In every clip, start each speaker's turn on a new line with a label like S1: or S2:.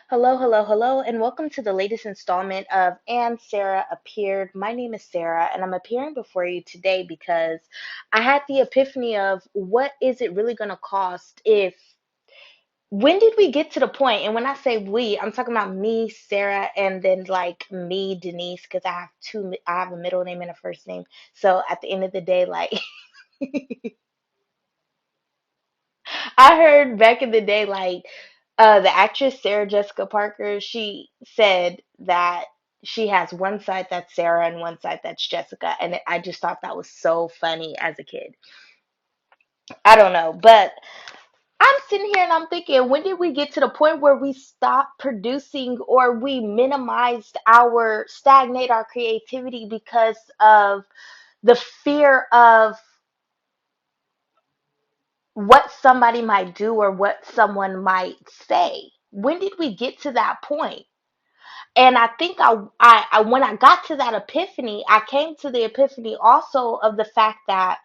S1: Hello, hello, hello, and welcome to the latest installment of And Sarah Appeared. My name is Sarah, and I'm appearing before you today because I had the epiphany of what is it really going to cost if. When did we get to the point? And when I say we, I'm talking about me, Sarah, and then like me, Denise, because I have a middle name and a first name. So at the end of the day, like I heard back in the day, like the actress Sarah Jessica Parker, she said that she has one side that's Sarah and one side that's Jessica, and I just thought that was so funny as a kid. I don't know, but I'm sitting here and I'm thinking, when did we get to the point where we stopped producing or we stagnate our creativity because of the fear of what somebody might do or what someone might say? When did we get to that point? And I think when I got to that epiphany, I came to the epiphany also of the fact that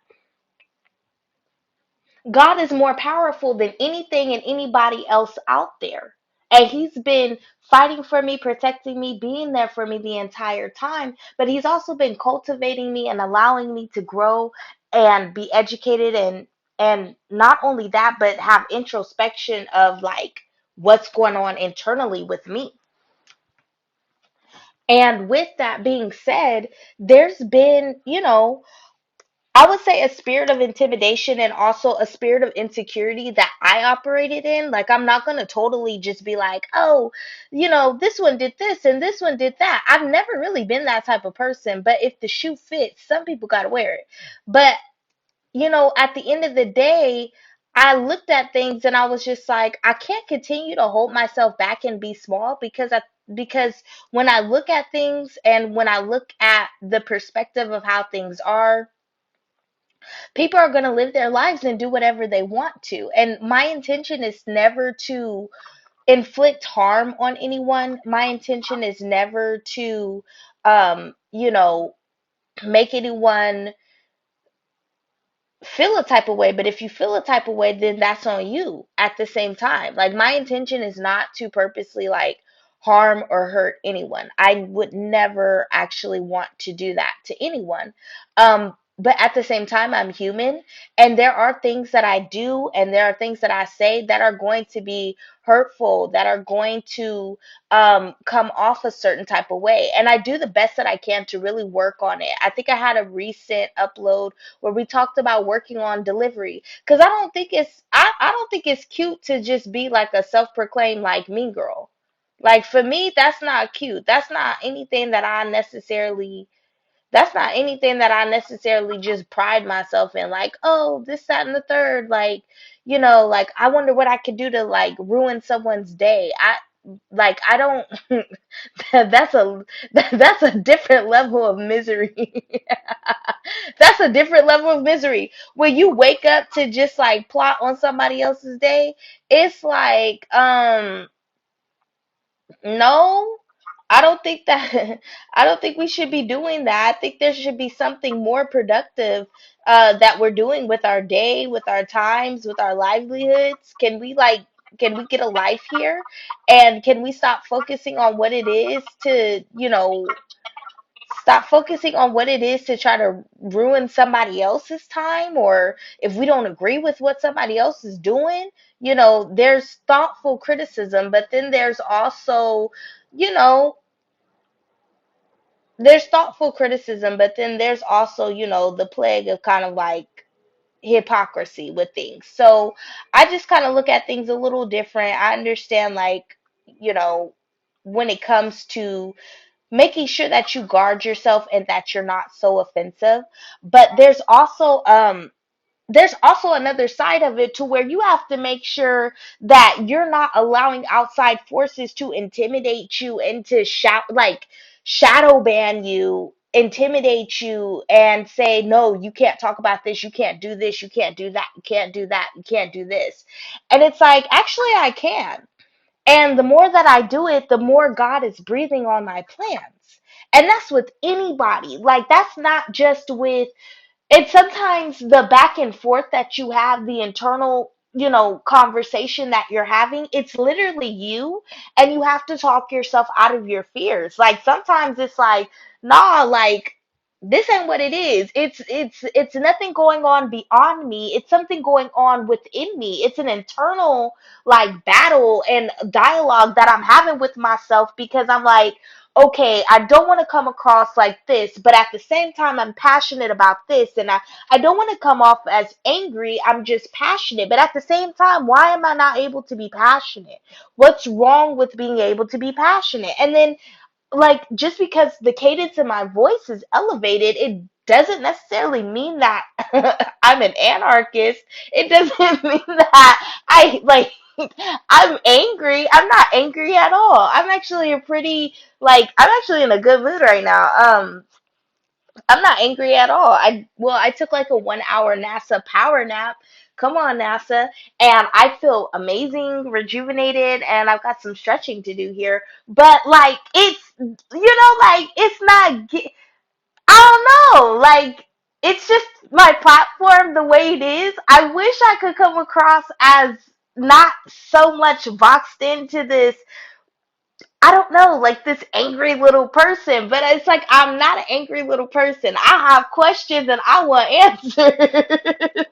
S1: God is more powerful than anything and anybody else out there. And He's been fighting for me, protecting me, being there for me the entire time. But He's also been cultivating me and allowing me to grow and be educated and not only that, but have introspection of like what's going on internally with me. And with that being said, there's been, I would say a spirit of intimidation and also a spirit of insecurity that I operated in. Like, I'm not going to totally just be like, oh, this one did this and this one did that. I've never really been that type of person. But if the shoe fits, some people got to wear it. But, at the end of the day, I looked at things and I was just like, I can't continue to hold myself back and be small because when I look at things and when I look at the perspective of how things are, people are going to live their lives and do whatever they want to. And my intention is never to inflict harm on anyone. My intention is never to, um, you know, make anyone feel a type of way. But if you feel a type of way, then that's on you at the same time. Like, my intention is not to purposely like harm or hurt anyone. I would never actually want to do that to anyone. But at the same time, I'm human, and there are things that I do and there are things that I say that are going to be hurtful, that are going to come off a certain type of way. And I do the best that I can to really work on it. I think I had a recent upload where we talked about working on delivery, because I don't think it's cute to just be like a self-proclaimed like mean girl. Like, for me, that's not cute. That's not anything that I necessarily just pride myself in. Like, oh, this, that, and the third. Like, like, I wonder what I could do to like ruin someone's day. I don't. that's a that's a different level of misery. That's a different level of misery. When you wake up to just like plot on somebody else's day, it's like, no, I don't think that I don't think we should be doing that. I think there should be something more productive that we're doing with our day, with our times, with our livelihoods. Can we get a life here? And can we stop focusing on what it is to try to ruin somebody else's time, or if we don't agree with what somebody else is doing, there's thoughtful criticism, but then you know, there's also, the plague of kind of like hypocrisy with things. So I just kind of look at things a little different. I understand, like, you know, when it comes to making sure that you guard yourself and that you're not so offensive. But there's also another side of it to where you have to make sure that you're not allowing outside forces to intimidate you and to shadow ban you, intimidate you, and say, no, you can't talk about this, you can't do this, you can't do that, you can't do that, you can't do this. And it's like, actually, I can. And the more that I do it, the more God is breathing on my plans. And that's with anybody. Like, that's not just with, and sometimes the back and forth that you have, the internal conversation that you're having. It's literally you, and you have to talk yourself out of your fears. Like sometimes it's like, nah, like this ain't what it is. It's nothing going on beyond me. It's something going on within me. It's an internal like battle and dialogue that I'm having with myself, because I'm like, okay, I don't want to come across like this, but at the same time I'm passionate about this, and I don't want to come off as angry. I'm just passionate. But at the same time, why am I not able to be passionate? What's wrong with being able to be passionate? And then, like, just because the cadence in my voice is elevated, it doesn't necessarily mean that I'm an anarchist. It doesn't mean that I, like, I'm angry. I'm not angry at all. I'm actually I'm actually in a good mood right now. I'm not angry at all. I took like a 1 hour NASA power nap. Come on, NASA. And I feel amazing, rejuvenated, and I've got some stretching to do here. But like like it's not I don't know. Like it's just my platform the way it is. I wish I could come across as not so much boxed into this, I don't know, like this angry little person, but it's like I'm not an angry little person. I have questions and I want answers.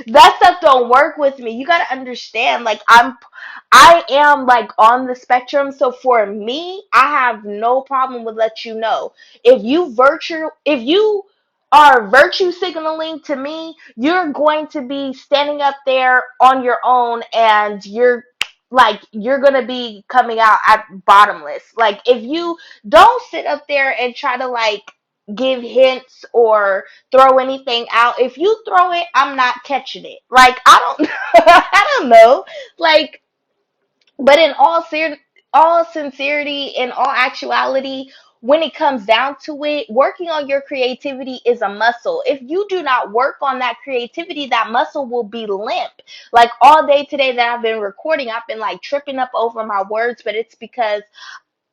S1: That stuff don't work with me. You got to understand, like I am like on the spectrum. So for me, I have no problem with let you know. If you are virtue signaling to me, you're going to be standing up there on your own, and you're going to be coming out at bottomless. Like if you don't sit up there and try to like give hints or throw anything out. If you throw it, I'm not catching it. Like I don't I don't know. Like, but in all sincerity, in all actuality, when it comes down to it, working on your creativity is a muscle. If you do not work on that creativity, that muscle will be limp. Like all day today that I've been recording, I've been like tripping up over my words, but it's because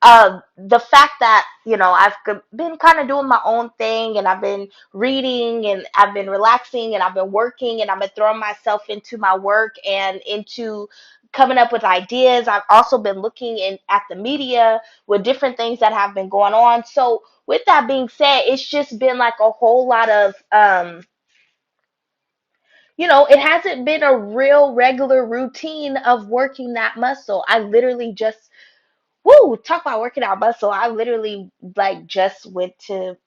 S1: the fact that I've been kind of doing my own thing, and I've been reading, and I've been relaxing, and I've been working, and I've been throwing myself into my work and into coming up with ideas. I've also been looking at the media with different things that have been going on. So with that being said, it's just been like a whole lot of it hasn't been a real regular routine of working that muscle. I literally just Woo, talk about working out muscle. I literally like just went to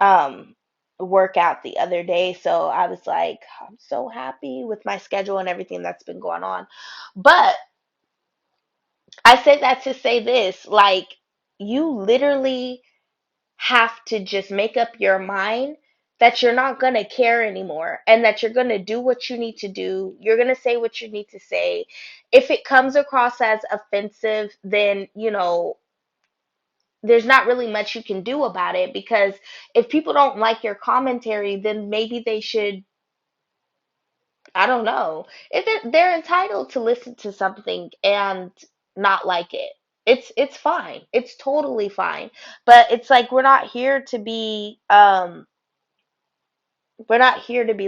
S1: um work out the other day. So I was like, I'm so happy with my schedule and everything that's been going on. But I say that to say this, like you literally have to just make up your mind that you're not going to care anymore, and that you're going to do what you need to do. You're going to say what you need to say. If it comes across as offensive, then, there's not really much you can do about it, because if people don't like your commentary, then maybe they should, I don't know, if they're entitled to listen to something and not like it. It's fine. It's totally fine. But it's like we're not here to be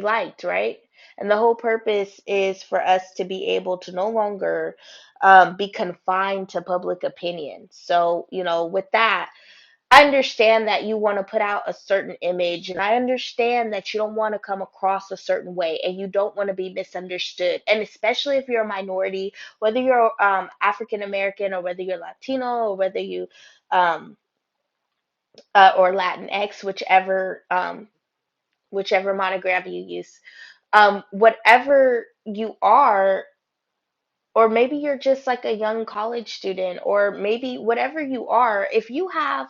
S1: liked, right? And the whole purpose is for us to be able to no longer be confined to public opinion. So, with that, I understand that you want to put out a certain image, and I understand that you don't want to come across a certain way, and you don't want to be misunderstood. And especially if you're a minority, whether you're African American, or whether you're Latino, or whether you or Latinx, whichever monogram you use, whatever you are, or maybe you're just like a young college student, or maybe whatever you are, if you have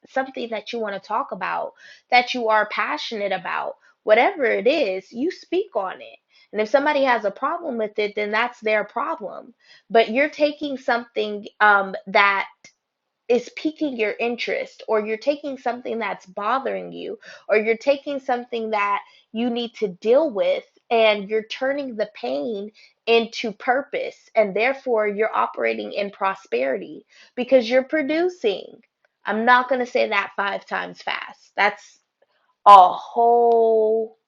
S1: something that you want to talk about, that you are passionate about, whatever it is, you speak on it. And if somebody has a problem with it, then that's their problem. But you're taking something that is piquing your interest, or you're taking something that's bothering you, or you're taking something that you need to deal with, and you're turning the pain into purpose, and therefore you're operating in prosperity because you're producing. I'm not going to say that 5 times fast. That's a whole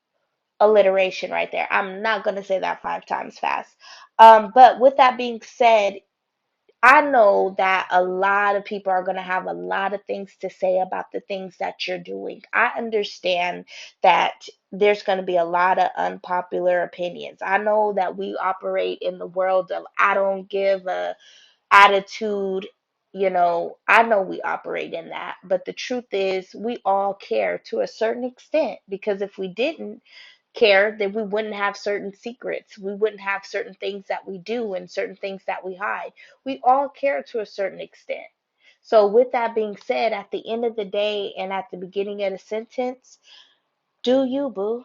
S1: alliteration right there. I'm not going to say that 5 times fast. But with that being said, I know that a lot of people are going to have a lot of things to say about the things that you're doing. I understand that there's going to be a lot of unpopular opinions. I know that we operate in the world of I don't give a attitude. I know we operate in that, but the truth is we all care to a certain extent, because if we didn't care, then we wouldn't have certain secrets. We wouldn't have certain things that we do and certain things that we hide. We all care to a certain extent. So, with that being said, at the end of the day and at the beginning of the sentence, do you, boo?